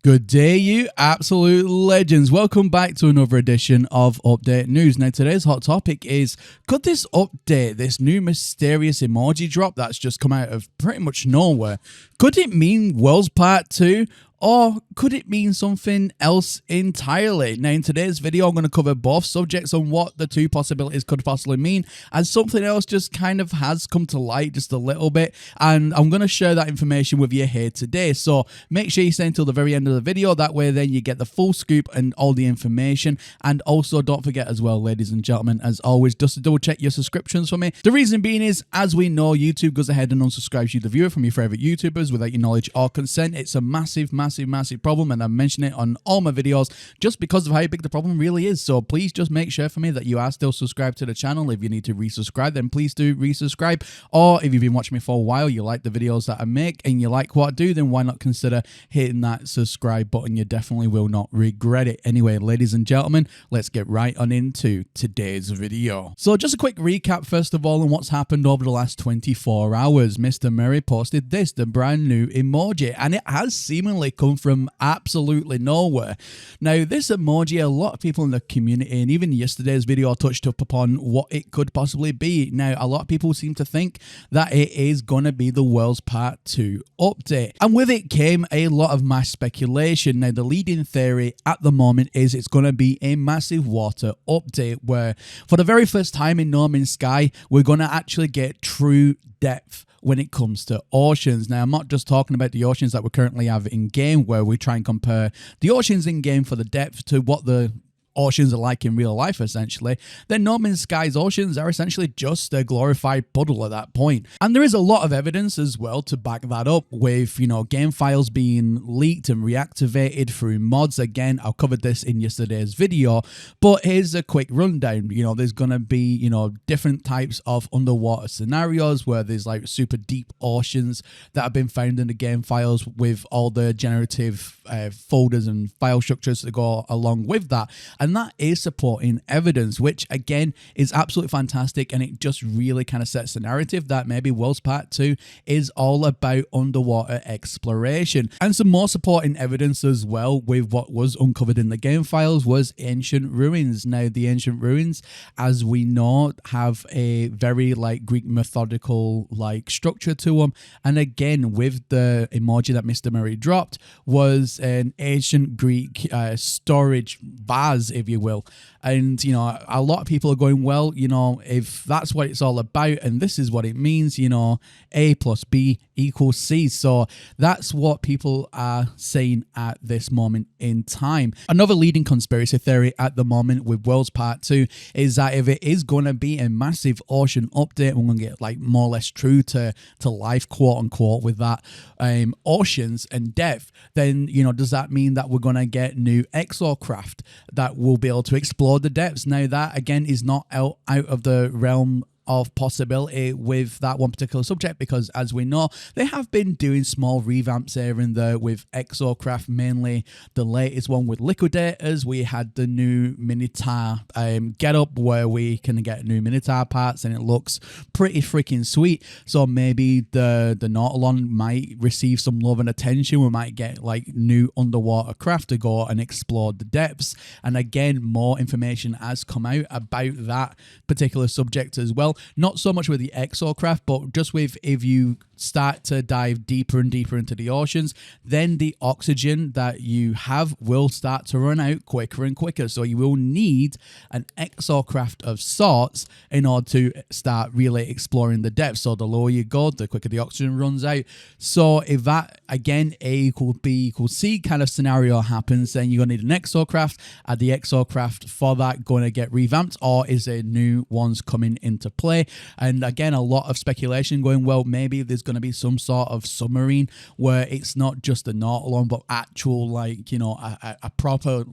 Good day, you absolute legends. Welcome back to another edition of Update News. Now, today's hot topic is, could this update, this new mysterious emoji drop that's just come out of pretty much nowhere, could it mean Worlds Part 2? Or could it mean something else entirely? Now, in today's video, I'm going to cover both subjects on what the two possibilities could possibly mean, and something else just kind of has come to light just a little bit, and I'm going to share that information with you here today. So make sure you stay until the very end of the video. That way, then you get the full scoop and all the information. And also, don't forget as well, ladies and gentlemen, as always, just to double check your subscriptions for me. The reason being is, as we know, YouTube goes ahead and unsubscribes you, the viewer, from your favorite YouTubers without your knowledge or consent. It's a massive problem, and I mention it on all my videos just because of how big the problem really is. So please just make sure for me that you are still subscribed to the channel. If you need to resubscribe, then please do resubscribe. Or if you've been watching me for a while, you like the videos that I make and you like what I do, then why not consider hitting that subscribe button? You definitely will not regret it. Anyway, ladies and gentlemen, let's get right on into today's video. So just a quick recap first of all on what's happened over the last 24 hours. Mr. Murray posted this, the brand new emoji, and it has seemingly come from absolutely nowhere. Now, this emoji, a lot of people in the community, and even yesterday's video touched up upon what it could possibly be. Now, a lot of people seem to think that it is going to be the Worlds Part 2 update, and with it came a lot of mass speculation. Now, the leading theory at the moment is it's going to be a massive water update where, for the very first time in No Man's Sky, we're going to actually get true depth when it comes to oceans. Now, I'm not just talking about the oceans that we currently have in game, where we try and compare the oceans in game for the depth to what the oceans are like in real life, essentially. Then No Man's Sky's oceans are essentially just a glorified puddle at that point. And there is a lot of evidence as well to back that up with, game files being leaked and reactivated through mods. Again, I covered this in yesterday's video, but here's a quick rundown. There's going to be, different types of underwater scenarios where there's like super deep oceans that have been found in the game files with all the generative folders and file structures to go along with that. And that is supporting evidence, which again is absolutely fantastic. And it just really kind of sets the narrative that maybe Worlds Part 2 is all about underwater exploration. And some more supporting evidence as well with what was uncovered in the game files was ancient ruins. Now, the ancient ruins, as we know, have a very Greek methodical structure to them. And again, with the emoji that Mr. Murray dropped was an ancient Greek storage vase, if you will. And a lot of people are going, well, if that's what it's all about and this is what it means, A plus B equals C. So that's what people are saying at this moment in time. Another leading conspiracy theory at the moment with Worlds Part 2 is that if it is going to be a massive ocean update, we're going to get more or less true to life, quote unquote, with that oceans and depth, then does that mean that we're going to get new exocraft that will be able to explore the depths? Now, that again is not out of the realm of possibility with that one particular subject, because as we know, they have been doing small revamps here and there with exocraft, mainly the latest one with liquidators. We had the new Minotaur getup where we can get new Minotaur parts and it looks pretty freaking sweet. So maybe the Nautilon might receive some love and attention. We might get new underwater craft to go and explore the depths. And again, more information has come out about that particular subject as well. Not so much with the exocraft, but just with if you start to dive deeper and deeper into the oceans, then the oxygen that you have will start to run out quicker and quicker. So you will need an exocraft of sorts in order to start really exploring the depths. So the lower you go, the quicker the oxygen runs out. So if that, again, A equals B equals C kind of scenario happens, then you're going to need an exocraft. Are the exocraft for that going to get revamped, or is there new ones coming into play? And again, a lot of speculation going, well, maybe there's going to be some sort of submarine where it's not just a Nautilon, but actual a proper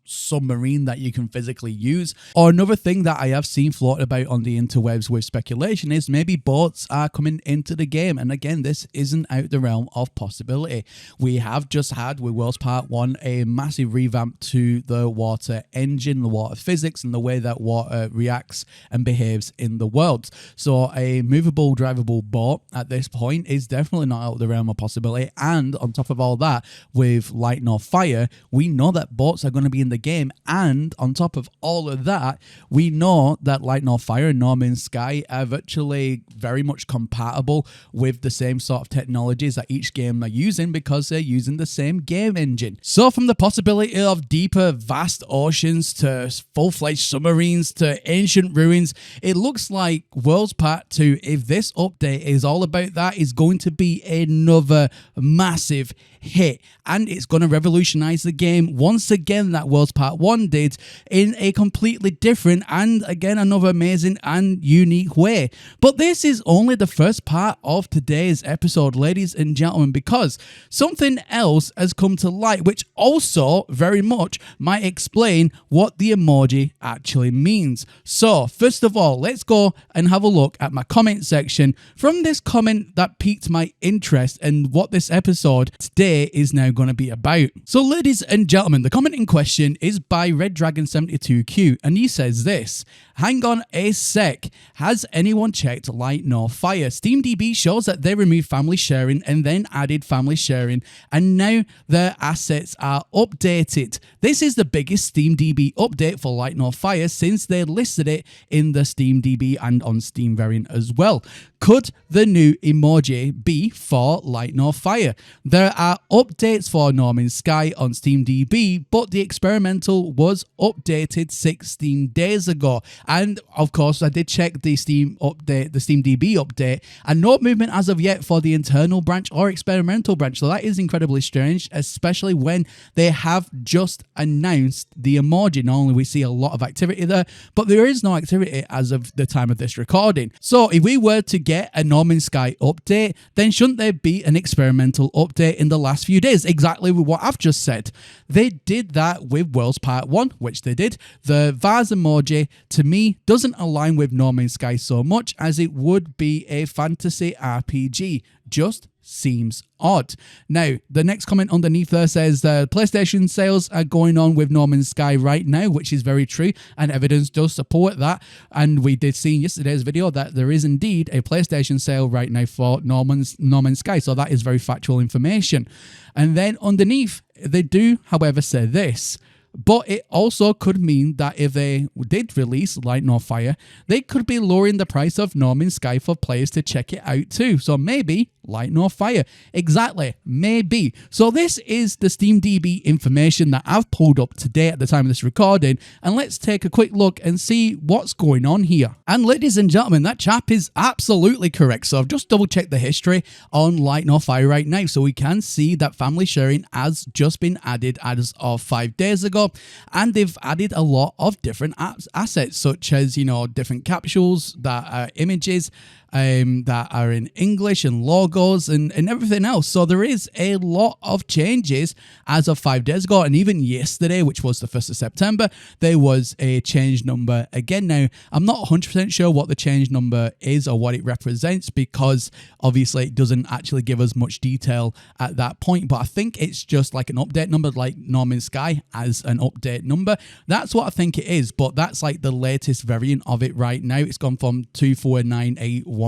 submarine that you can physically use. Or another thing that I have seen floated about on the interwebs with speculation is maybe boats are coming into the game. And again, this isn't out the realm of possibility. We have just had with Worlds Part 1 a massive revamp to the water engine, the water physics, and the way that water reacts and behaves in the world. So a movable, drivable boat at this point is definitely not out of the realm of possibility. And on top of all that, with Light Nor Fire, we know that boats are going to be in the game. And on top of all of that, we know that Light Nor Fire and No Man's Sky are virtually very much compatible with the same sort of technologies that each game are using because they're using the same game engine. So from the possibility of deeper, vast oceans to full-fledged submarines to ancient ruins, it looks like Worlds Part 2, if this update is all about that, is going to be another massive hit, and it's going to revolutionize the game once again that Worlds Part 1 did, in a completely different and again another amazing and unique way. But this is only the first part of today's episode, ladies and gentlemen, because something else has come to light which also very much might explain what the emoji actually means. So first of all, let's go and have a look at my comment section from this comment that piqued my interest and what this episode today is now going to be about. So ladies and gentlemen, the comment in question is by Red Dragon 72Q, and he says this: hang on a sec, has anyone checked Light Nor Fire? SteamDB shows that they removed family sharing and then added family sharing, and now their assets are updated. This is the biggest SteamDB update for Light Nor Fire since they listed it in the SteamDB and on Steam variant as well. Could the new emoji be for Light Nor Fire? There are updates for No Man's Sky on SteamDB, but the experimental was updated 16 days ago. And of course, I did check the Steam update, the SteamDB update, and no movement as of yet for the internal branch or experimental branch. So that is incredibly strange, especially when they have just announced the emoji. Not only we see a lot of activity there, but there is no activity as of the time of this recording. So if we were to get a No Man's Sky update, then shouldn't there be an experimental update in the last few days? Exactly with what I've just said. They did that with Worlds Part 1, which they did. The vase emoji, to me, doesn't align with No Man's Sky so much, as it would be a fantasy RPG. Just seems odd. Now, the next comment underneath there says PlayStation sales are going on with No Man's Sky right now, which is very true, and evidence does support that. And we did see in yesterday's video that there is indeed a PlayStation sale right now for No Man's Sky, so that is very factual information. And then underneath, they do, however, say this: but it also could mean that if they did release Light Nor Fire, they could be lowering the price of No Man's Sky for players to check it out too. So maybe Light Nor Fire. Exactly, maybe. So this is the SteamDB information that I've pulled up today at the time of this recording, and let's take a quick look and see what's going on here. And ladies and gentlemen, that chap is absolutely correct. So I've just double checked the history on Light Nor Fire right now, so we can see that family sharing has just been added as of 5 days ago. And they've added a lot of different assets, such as, you know, different capsules that are images that are in English and logos and everything else. So there is a lot of changes as of 5 days ago. And even yesterday, which was the 1st of September, there was a change number again. Now, I'm not 100% sure what the change number is or what it represents, because obviously it doesn't actually give us much detail at that point. But I think it's just like an update number, like No Man's Sky as an update number. That's what I think it is. But that's like the latest variant of it right now. It's gone from 24981165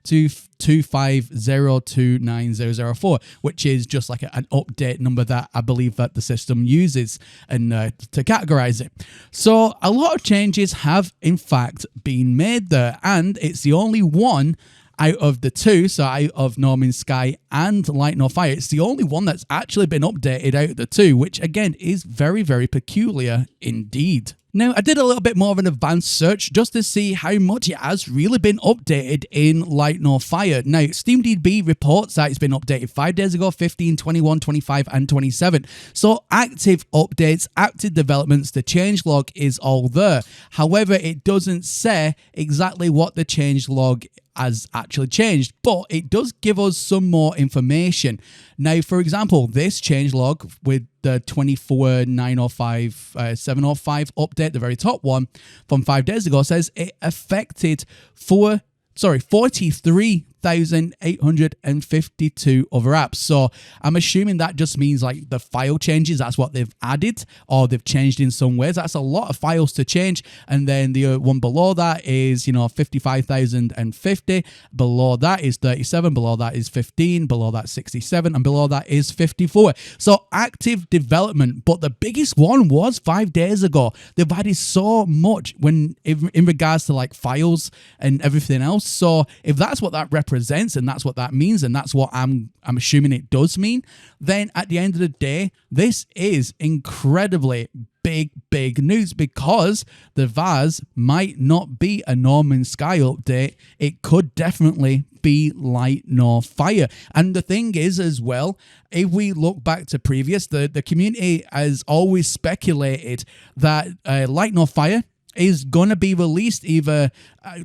to 250290004, which is just like an update number that I believe that the system uses and to categorize it. So a lot of changes have in fact been made there, and it's the only one out of the two, so out of No Man's Sky and Light Nor Fire, it's the only one that's actually been updated out of the two, which again is very, very peculiar indeed. Now, I did a little bit more of an advanced search just to see how much it has really been updated in Light Nor Fire. Now, SteamDB reports that it's been updated 5 days ago, 15, 21, 25, and 27. So active updates, active developments, the changelog is all there. However, it doesn't say exactly what the changelog has actually changed, but it does give us some more information. Now, for example, this changelog with the 24.905.705 update, the very top one from 5 days ago, says it affected 43,852 other apps. So I'm assuming that just means like the file changes. That's what they've added or they've changed in some ways. That's a lot of files to change. And then the one below that is, 55,050. Below that is 37. Below that is 15. Below that 67. And below that is 54. So active development. But the biggest one was 5 days ago. They've added so much in regards to like files and everything else. So if that's what that represents and that's what that means and that's what I'm assuming it does mean, then at the end of the day, this is incredibly big news, because the Vaz might not be a No Man's Sky update. It could definitely be Light Nor Fire. And the thing is as well, if we look back to previous, the community has always speculated that Light Nor Fire is going to be released either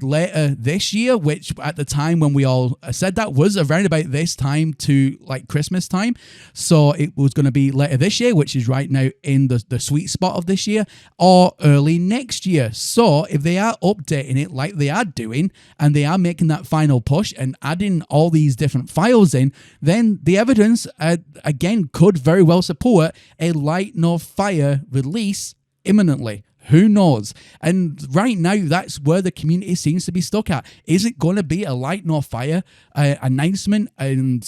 later this year, which at the time when we all said that was around about this time to like Christmas time. So it was going to be later this year, which is right now in the sweet spot of this year, or early next year. So if they are updating it like they are doing, and they are making that final push and adding all these different files in, then the evidence, again, could very well support a Light Nor Fire release imminently. Who knows? And right now, that's where the community seems to be stuck at. Is it going to be a Light Nor Fire announcement and,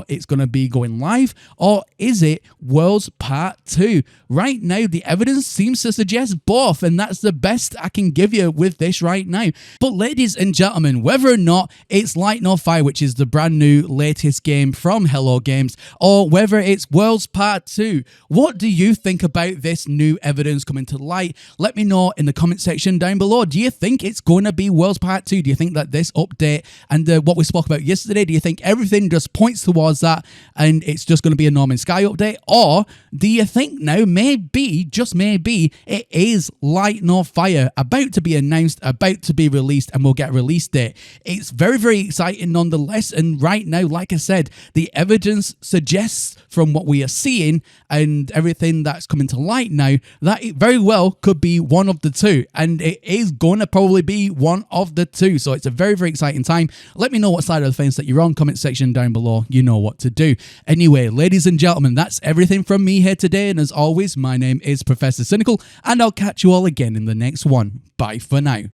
it's going to be going live? Or is it Worlds Part 2? Right now, the evidence seems to suggest both, and that's the best I can give you with this right now. But ladies and gentlemen, whether or not it's Light Nor Fire, which is the brand new latest game from Hello Games, or whether it's Worlds Part 2, what do you think about this new evidence coming to light? Let me know in the comment section down below. Do you think it's going to be Worlds Part 2? Do you think that this update and what we spoke about yesterday, do you think everything just points towards that and it's just going to be a No Man's Sky update? Or do you think now maybe, just maybe, it is Light Nor Fire about to be announced, about to be released, and we'll get a release date? It's very, very exciting nonetheless. And right now, like I said, the evidence suggests from what we are seeing and everything that's coming to light now that it very well could be one of the two, and it is going to probably be one of the two. So it's a very, very exciting time. Let me know what side of the fence that you're on. Comment section down below. You know what to do. Anyway, ladies and gentlemen, that's everything from me here today, and as always, my name is Professor Cynical, and I'll catch you all again in the next one. Bye for now.